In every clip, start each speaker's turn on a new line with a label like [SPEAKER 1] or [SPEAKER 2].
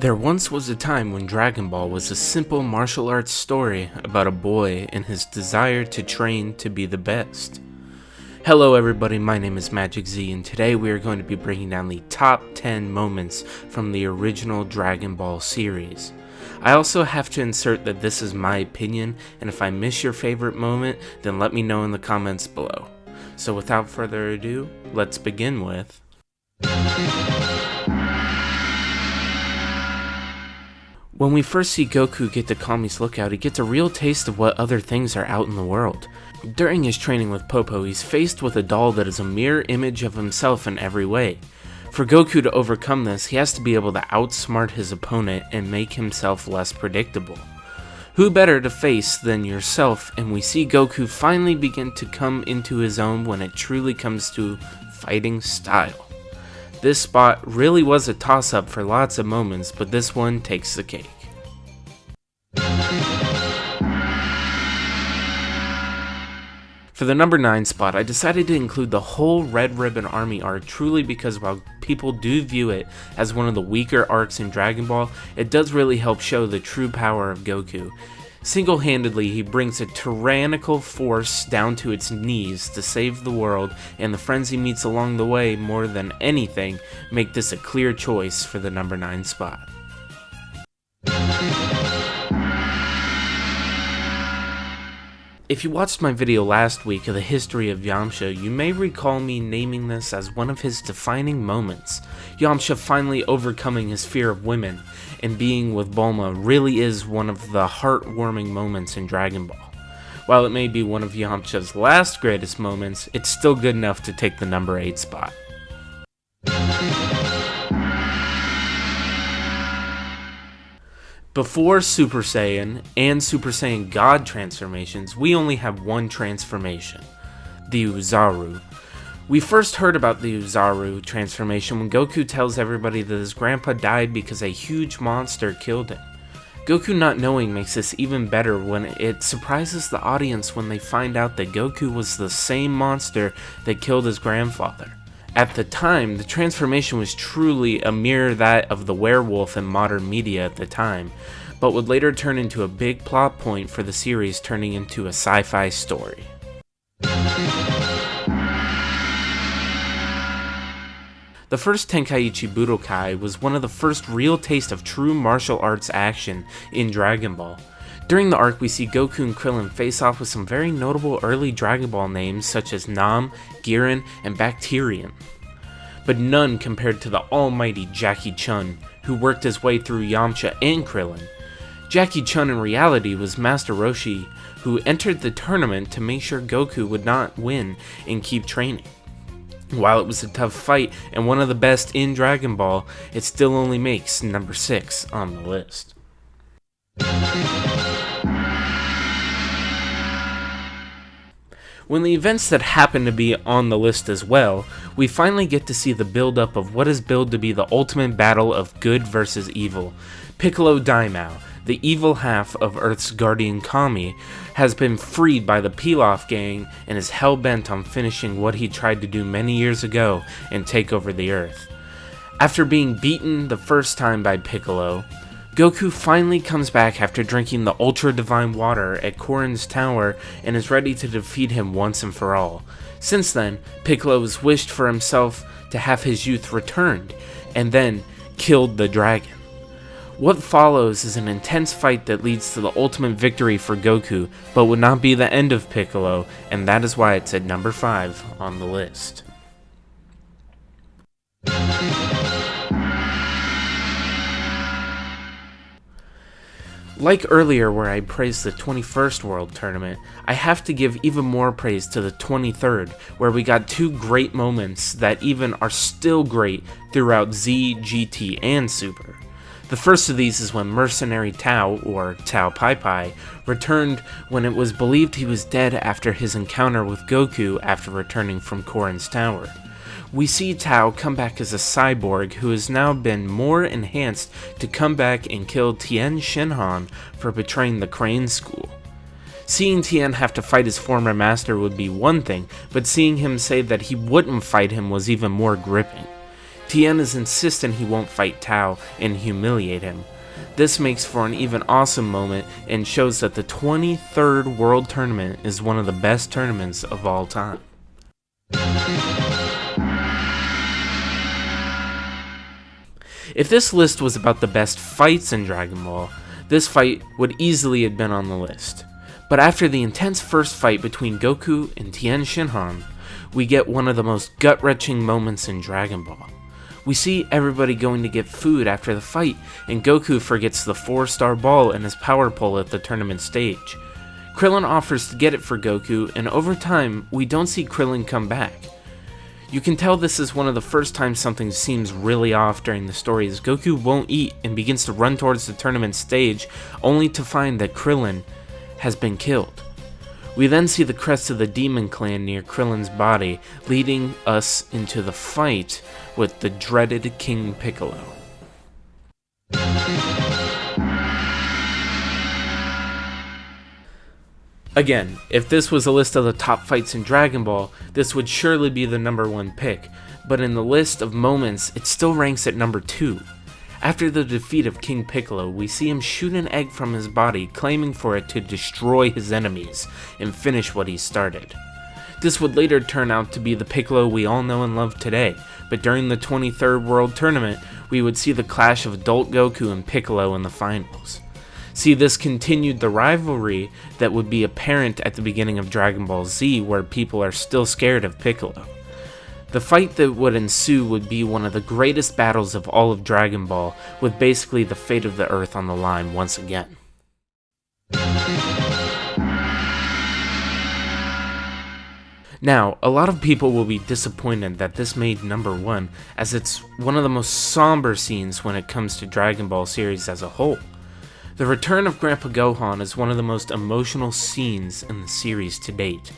[SPEAKER 1] There once was a time when Dragon Ball was a simple martial arts story about a boy and his desire to train to be the best. Hello everybody, my name is Magic Z, and today we are going to be breaking down the top 10 moments from the original Dragon Ball series. I also have to insert that this is my opinion, and if I miss your favorite moment, then let me know in the comments below. So without further ado, let's begin with... When we first see Goku get to Kami's lookout, he gets a real taste of what other things are out in the world. During his training with Popo, he's faced with a doll that is a mirror image of himself in every way. For Goku to overcome this, he has to be able to outsmart his opponent and make himself less predictable. Who better to face than yourself, and we see Goku finally begin to come into his own when it truly comes to fighting style. This spot really was a toss-up for lots of moments, but this one takes the cake. For the number 9 spot, I decided to include the whole Red Ribbon Army arc truly because while people do view it as one of the weaker arcs in Dragon Ball, it does really help show the true power of Goku. Single-handedly, he brings a tyrannical force down to its knees to save the world, and the friends he meets along the way, more than anything, make this a clear choice for the number 9 spot. If you watched my video last week of the history of Yamcha, you may recall me naming this as one of his defining moments. Yamcha finally overcoming his fear of women and being with Bulma really is one of the heartwarming moments in Dragon Ball. While it may be one of Yamcha's last greatest moments, it's still good enough to take the number 8 spot. Before Super Saiyan and Super Saiyan God transformations, we only have one transformation, the Uzaru. We first heard about the Uzaru transformation when Goku tells everybody that his grandpa died because a huge monster killed him. Goku not knowing makes this even better when it surprises the audience when they find out that Goku was the same monster that killed his grandfather. At the time, the transformation was truly a mirror that of the werewolf in modern media at the time, but would later turn into a big plot point for the series, turning into a sci-fi story. The first Tenkaichi Budokai was one of the first real taste of true martial arts action in Dragon Ball. During the arc, we see Goku and Krillin face off with some very notable early Dragon Ball names such as Nam, Giran, and Bacterian. But none compared to the almighty Jackie Chun, who worked his way through Yamcha and Krillin. Jackie Chun in reality was Master Roshi, who entered the tournament to make sure Goku would not win and keep training. While it was a tough fight and one of the best in Dragon Ball, it still only makes number 6 on the list. When the events that happen to be on the list as well, we finally get to see the build-up of what is billed to be the ultimate battle of good versus evil. Piccolo Daimao, the evil half of Earth's guardian Kami, has been freed by the Pilaf gang and is hell-bent on finishing what he tried to do many years ago and take over the Earth. After being beaten the first time by Piccolo, Goku finally comes back after drinking the Ultra Divine Water at Korin's Tower and is ready to defeat him once and for all. Since then, Piccolo has wished for himself to have his youth returned, and then killed the dragon. What follows is an intense fight that leads to the ultimate victory for Goku, but would not be the end of Piccolo, and that is why it's at number 5 on the list. Like earlier where I praised the 21st World Tournament, I have to give even more praise to the 23rd, where we got two great moments that even are still great throughout Z, GT, and Super. The first of these is when Mercenary Tao, or Tao Pai Pai, returned when it was believed he was dead after his encounter with Goku after returning from Korin's Tower. We see Tao come back as a cyborg who has now been more enhanced to come back and kill Tien Shinhan for betraying the Crane School. Seeing Tien have to fight his former master would be one thing, but seeing him say that he wouldn't fight him was even more gripping. Tien is insistent he won't fight Tao and humiliate him. This makes for an even awesome moment and shows that the 23rd World Tournament is one of the best tournaments of all time. If this list was about the best fights in Dragon Ball, this fight would easily have been on the list. But after the intense first fight between Goku and Tien Shinhan, we get one of the most gut-wrenching moments in Dragon Ball. We see everybody going to get food after the fight, and Goku forgets the 4-star ball and his power pole at the tournament stage. Krillin offers to get it for Goku, and over time, we don't see Krillin come back. You can tell this is one of the first times something seems really off during the story, as Goku won't eat and begins to run towards the tournament stage, only to find that Krillin has been killed. We then see the crest of the Demon Clan near Krillin's body, leading us into the fight with the dreaded King Piccolo. Again, if this was a list of the top fights in Dragon Ball, this would surely be the number 1 pick, but in the list of moments, it still ranks at number 2. After the defeat of King Piccolo, we see him shoot an egg from his body, claiming for it to destroy his enemies and finish what he started. This would later turn out to be the Piccolo we all know and love today, but during the 23rd World Tournament, we would see the clash of adult Goku and Piccolo in the finals. See, this continued the rivalry that would be apparent at the beginning of Dragon Ball Z, where people are still scared of Piccolo. The fight that would ensue would be one of the greatest battles of all of Dragon Ball, with basically the fate of the Earth on the line once again. Now, a lot of people will be disappointed that this made number 1, as it's one of the most somber scenes when it comes to Dragon Ball series as a whole. The return of Grandpa Gohan is one of the most emotional scenes in the series to date.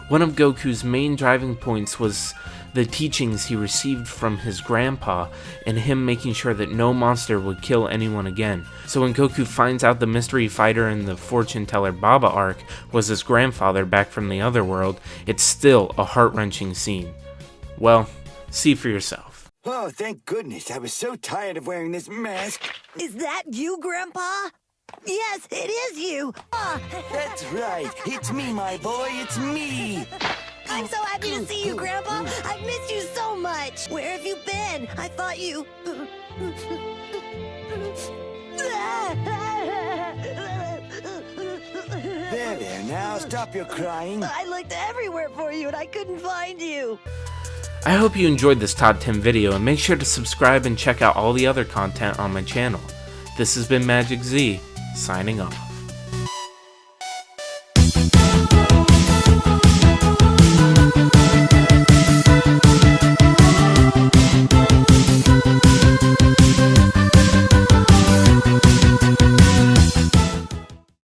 [SPEAKER 1] One of Goku's main driving points was the teachings he received from his grandpa, and him making sure that no monster would kill anyone again. So when Goku finds out the mystery fighter in the fortune teller Baba arc was his grandfather back from the other world, it's still a heart-wrenching scene. Well, see for yourself.
[SPEAKER 2] Oh, thank goodness. I was so tired of wearing this mask.
[SPEAKER 3] Is that you, Grandpa? Yes, it is you.
[SPEAKER 2] That's right. It's me, my boy. It's me.
[SPEAKER 3] I'm so happy to see you, Grandpa. I've missed you so much. Where have you been? I thought you...
[SPEAKER 2] There, now. Stop your crying.
[SPEAKER 3] I looked everywhere for you and I couldn't find you.
[SPEAKER 1] I hope you enjoyed this top 10 video, and make sure to subscribe and check out all the other content on my channel. This has been Magic Z, signing off.